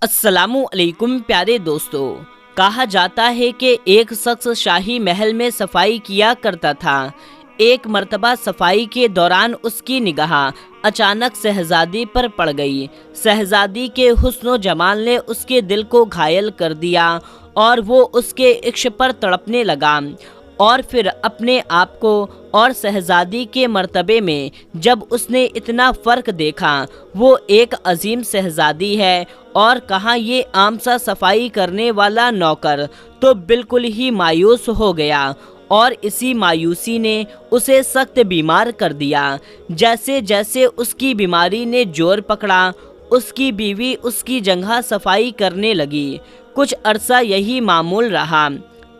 अस्सलामु अलैकुम प्यारे दोस्तों। कहा जाता है कि एक शख्स शाही महल में सफाई किया करता था। एक मर्तबा सफाई के दौरान उसकी निगाह अचानक शहजादी पर पड़ गई। शहजादी के हुस्न जमाल ने उसके दिल को घायल कर दिया और वो उसके इश्क पर तड़पने लगा। और फिर अपने आप को और शहजादी के मर्तबे में जब उसने इतना फ़र्क देखा, वो एक अजीम शहजादी है और कहाँ ये आम सा सफाई करने वाला नौकर, तो बिल्कुल ही मायूस हो गया और इसी मायूसी ने उसे सख्त बीमार कर दिया। जैसे जैसे उसकी बीमारी ने जोर पकड़ा, उसकी बीवी उसकी जगह सफाई करने लगी। कुछ अरसा यही मामूल रहा।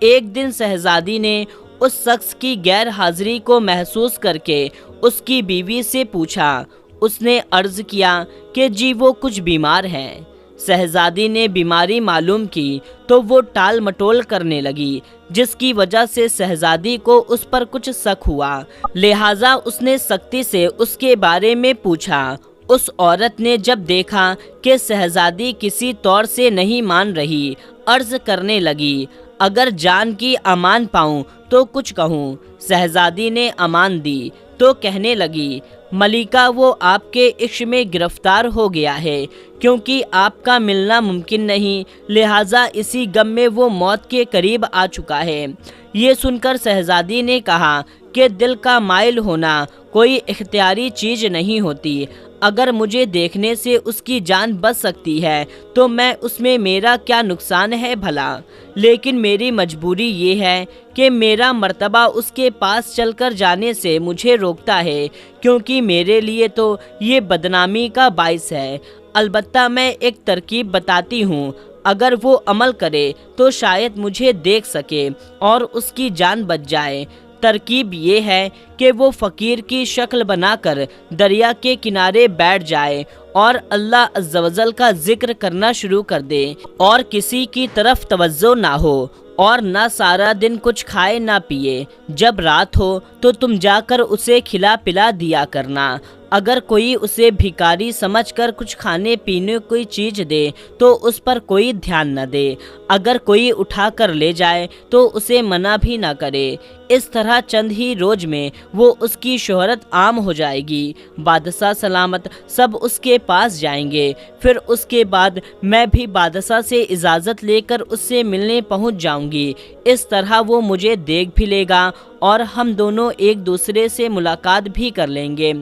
एक दिन शहजादी ने उस शख्स की गैर हाजिरी को महसूस करके उसकी बीवी से पूछा। उसने अर्ज किया कि जी वो कुछ बीमार हैं। शहजादी ने बीमारी मालूम की तो वो टाल मटोल करने लगी, जिसकी वजह से शहजादी को उस पर कुछ शक हुआ। लिहाजा उसने सख्ती से उसके बारे में पूछा। उस औरत ने जब देखा कि शहजादी किसी तौर से नहीं मान रही, अर्ज करने लगी, अगर जान की अमान पाऊं तो कुछ कहूं। शहजादी ने अमान दी तो कहने लगी, मलिका वो आपके इश्क में गिरफ्तार हो गया है, क्योंकि आपका मिलना मुमकिन नहीं, लिहाजा इसी गम में वो मौत के करीब आ चुका है। ये सुनकर शहजादी ने कहा कि दिल का माइल होना कोई इख्तियारी चीज़ नहीं होती। अगर मुझे देखने से उसकी जान बच सकती है तो मैं उसमें मेरा क्या नुकसान है भला। लेकिन मेरी मजबूरी ये है कि मेरा मर्तबा उसके पास चलकर जाने से मुझे रोकता है, क्योंकि मेरे लिए तो ये बदनामी का बाइस है। अलबत्ता मैं एक तरकीब बताती हूँ, अगर वो अमल करे तो शायद मुझे देख सके और उसकी जान बच जाए। तरकीब ये है कि वो फ़कीर की शक्ल बनाकर दरिया के किनारे बैठ जाए और अल्लाह अज़्ज़ वजल का जिक्र करना शुरू कर दे और किसी की तरफ तवज्जो ना हो और ना सारा दिन कुछ खाए ना पिए। जब रात हो तो तुम जाकर उसे खिला पिला दिया करना। अगर कोई उसे भिखारी समझकर कुछ खाने पीने कोई चीज़ दे तो उस पर कोई ध्यान न दे। अगर कोई उठा कर ले जाए तो उसे मना भी ना करे। इस तरह चंद ही रोज में वो उसकी शोहरत आम हो जाएगी। बादशाह सलामत सब उसके पास जाएंगे। फिर उसके बाद मैं भी बादशाह से इजाज़त लेकर उससे मिलने पहुंच जाऊंगी। इस तरह वो मुझे देख भी लेगा और हम दोनों एक दूसरे से मुलाकात भी कर लेंगे।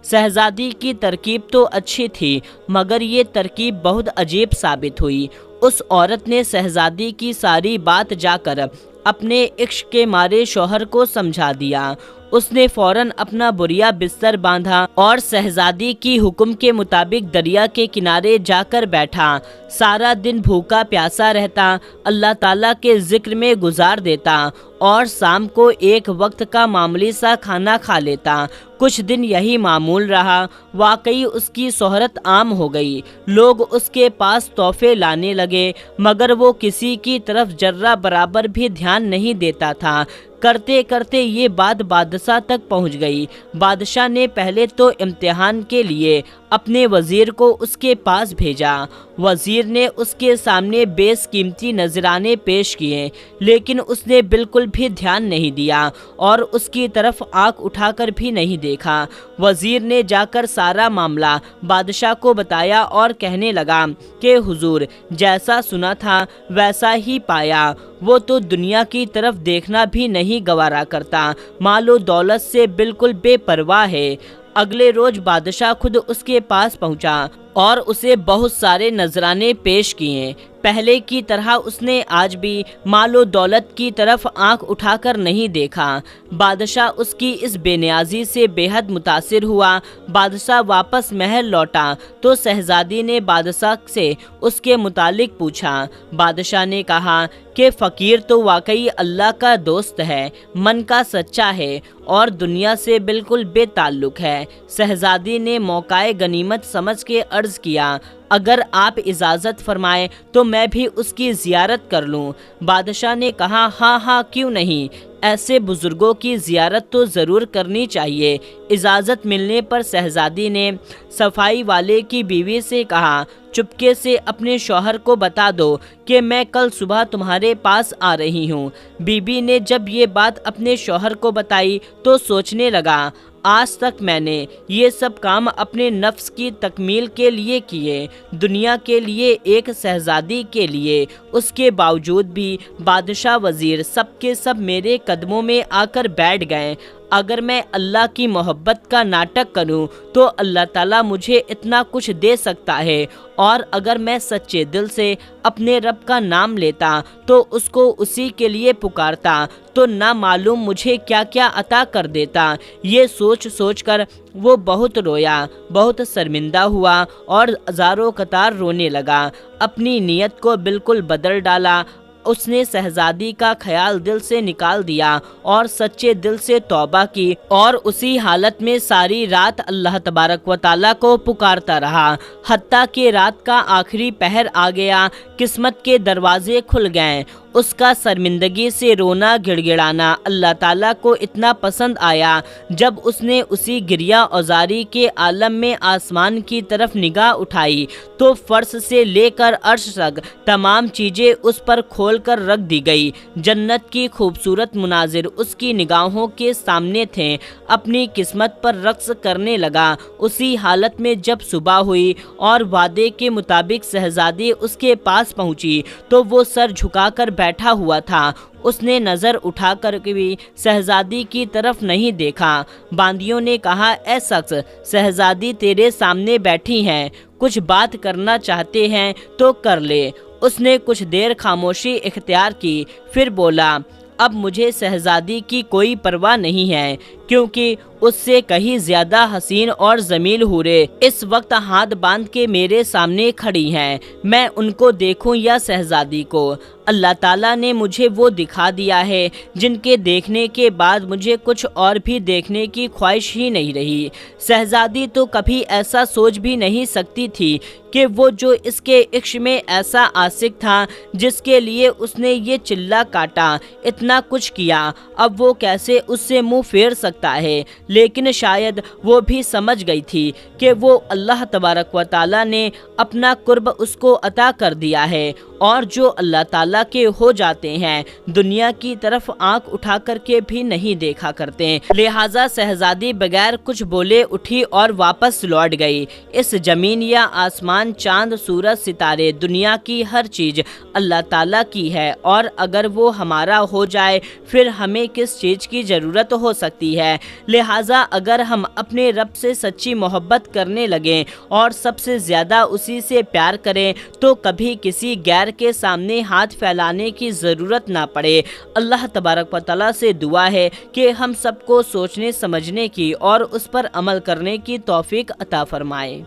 शहजादी की तरकीब तो अच्छी थी, मगर ये तरकीब बहुत अजीब साबित हुई। उस औरत ने शहजादी की सारी बात जाकर अपने इश्क के मारे शौहर को समझा दिया। उसने फौरन अपना बुरिया बिस्तर बांधा और शहजादी की हुक्म के मुताबिक दरिया के किनारे जाकर बैठा। सारा दिन भूखा प्यासा रहता, अल्लाह ताला के जिक्र में गुजार देता और शाम को एक वक्त का मामूली सा खाना खा लेता। कुछ दिन यही मामूल रहा। वाकई उसकी शोहरत आम हो गई। लोग उसके पास तोहफे लाने लगे, मगर वो किसी की तरफ जर्रा बराबर भी ध्यान नहीं देता था। करते करते ये बात बादशाह तक पहुंच गई। बादशाह ने पहले तो इम्तिहान के लिए अपने वज़ीर को उसके पास भेजा। वज़ीर ने उसके सामने बेशकीमती नजराने पेश किए, लेकिन उसने बिल्कुल भी ध्यान नहीं दिया और उसकी तरफ आंख उठाकर भी नहीं देखा। वज़ीर ने जाकर सारा मामला बादशाह को बताया और कहने लगा कि हुजूर, जैसा सुना था वैसा ही पाया। वो तो दुनिया की तरफ देखना भी नहीं गवारा करता, मालो दौलत से बिल्कुल बेपरवाह है। अगले रोज बादशाह खुद उसके पास पहुंचा और उसे बहुत सारे नजराने पेश किए। पहले की तरह उसने आज भी मालो दौलत की तरफ आंख उठाकर नहीं देखा। बादशाह उसकी इस बेनियाजी से बेहद मुतासिर हुआ। बादशाह वापस महल लौटा तो शहजादी ने बादशाह से उसके मुतालिक पूछा। बादशाह ने कहा कि फ़कीर तो वाकई अल्लाह का दोस्त है, मन का सच्चा है और दुनिया से बिल्कुल बेताल्लुक है। शहजादी ने मौकाए गनीमत समझ के अर्ज़ किया, अगर आप इजाज़त फरमाएं तो मैं भी उसकी ज़ियारत कर लूं। बादशाह ने कहा, हाँ हाँ क्यों नहीं, ऐसे बुज़ुर्गों की ज़ियारत तो ज़रूर करनी चाहिए। इजाज़त मिलने पर शहजादी ने सफाई वाले की बीवी से कहा, چپکے سے اپنے شوہر کو بتا دو کہ میں کل صبح تمہارے پاس آ رہی ہوں۔ بی بی نے جب یہ بات اپنے شوہر کو بتائی تو سوچنے لگا، آج تک میں نے یہ سب کام اپنے نفس کی تکمیل کے لیے کیے، دنیا کے لیے، ایک شہزادی کے لیے، اس کے باوجود بھی بادشاہ، وزیر، سب کے سب میرے قدموں میں آ کر بیٹھ گئے۔ اگر میں اللہ کی محبت کا ناٹک کروں تو اللہ تعالیٰ مجھے اتنا کچھ دے سکتا ہے، اور اگر میں سچے دل سے اپنے رب کا نام لیتا تو اس کو اسی کے لیے پکارتا تو نہ معلوم مجھے کیا کیا عطا کر دیتا۔ یہ سوچ سوچ کر وہ بہت رویا، بہت شرمندہ ہوا اور ہزاروں قطار رونے لگا۔ اپنی نیت کو بالکل بدل ڈالا۔ اس نے شہزادی کا خیال دل سے نکال دیا اور سچے دل سے توبہ کی، اور اسی حالت میں ساری رات اللہ تبارک و تعالیٰ کو پکارتا رہا، حتیٰ کہ رات کا آخری پہر آ گیا، قسمت کے دروازے کھل گئے۔ اس کا شرمندگی سے رونا، گڑ گڑانا اللہ تعالیٰ کو اتنا پسند آیا، جب اس نے اسی گریہ اوزاری کے عالم میں آسمان کی طرف نگاہ اٹھائی تو فرش سے لے کر عرش تک تمام چیزیں اس پر کھول کر رکھ دی گئی۔ جنت کی خوبصورت مناظر اس کی نگاہوں کے سامنے تھے۔ اپنی قسمت پر رقص کرنے لگا۔ اسی حالت میں جب صبح ہوئی اور وعدے کے مطابق شہزادی اس کے پاس پہنچی تو وہ سر جھکا کر بیٹھا ہوا تھا۔ اس نے نظر اٹھا کر بھی شہزادی کی طرف نہیں دیکھا۔ باندیوں نے کہا، اے شخص، شہزادی تیرے سامنے بیٹھی ہیں، کچھ بات کرنا چاہتے ہیں تو کر لے۔ اس نے کچھ دیر خاموشی اختیار کی، پھر بولا، اب مجھے شہزادی کی کوئی پرواہ نہیں ہے، کیونکہ اس سے کہیں زیادہ حسین اور جمیل حوریں اس وقت ہاتھ باندھ کے میرے سامنے کھڑی ہیں۔ میں ان کو دیکھوں یا شہزادی کو؟ اللہ تعالیٰ نے مجھے وہ دکھا دیا ہے جن کے دیکھنے کے بعد مجھے کچھ اور بھی دیکھنے کی خواہش ہی نہیں رہی۔ شہزادی تو کبھی ایسا سوچ بھی نہیں سکتی تھی کہ وہ جو اس کے عشق میں ایسا عاشق تھا، جس کے لیے اس نے یہ چلہ کاٹا، اتنا کچھ کیا، اب وہ کیسے اس سے منہ پھیر سکتا ہے؟ لیکن شاید وہ بھی سمجھ گئی تھی کہ وہ اللہ تبارک و تعالیٰ نے اپنا قرب اس کو عطا کر دیا ہے، اور جو اللہ تعالیٰ کے ہو جاتے ہیں دنیا کی طرف آنکھ اٹھا کر کے بھی نہیں دیکھا کرتے۔ لہٰذا شہزادی بغیر کچھ بولے اٹھی اور واپس لوٹ گئی۔ اس زمین یا آسمان، چاند، سورج، ستارے، دنیا کی ہر چیز اللہ تعالیٰ کی ہے، اور اگر وہ ہمارا ہو جائے پھر ہمیں کس چیز کی ضرورت ہو سکتی ہے؟ لہٰذا اگر ہم اپنے رب سے سچی محبت کرنے لگیں اور سب سے زیادہ اسی سے پیار کریں تو کبھی کسی غیر کے سامنے ہاتھ پھیلانے کی ضرورت نہ پڑے۔ اللہ تبارک و تعالیٰ سے دعا ہے کہ ہم سب کو سوچنے سمجھنے کی اور اس پر عمل کرنے کی توفیق عطا فرمائے۔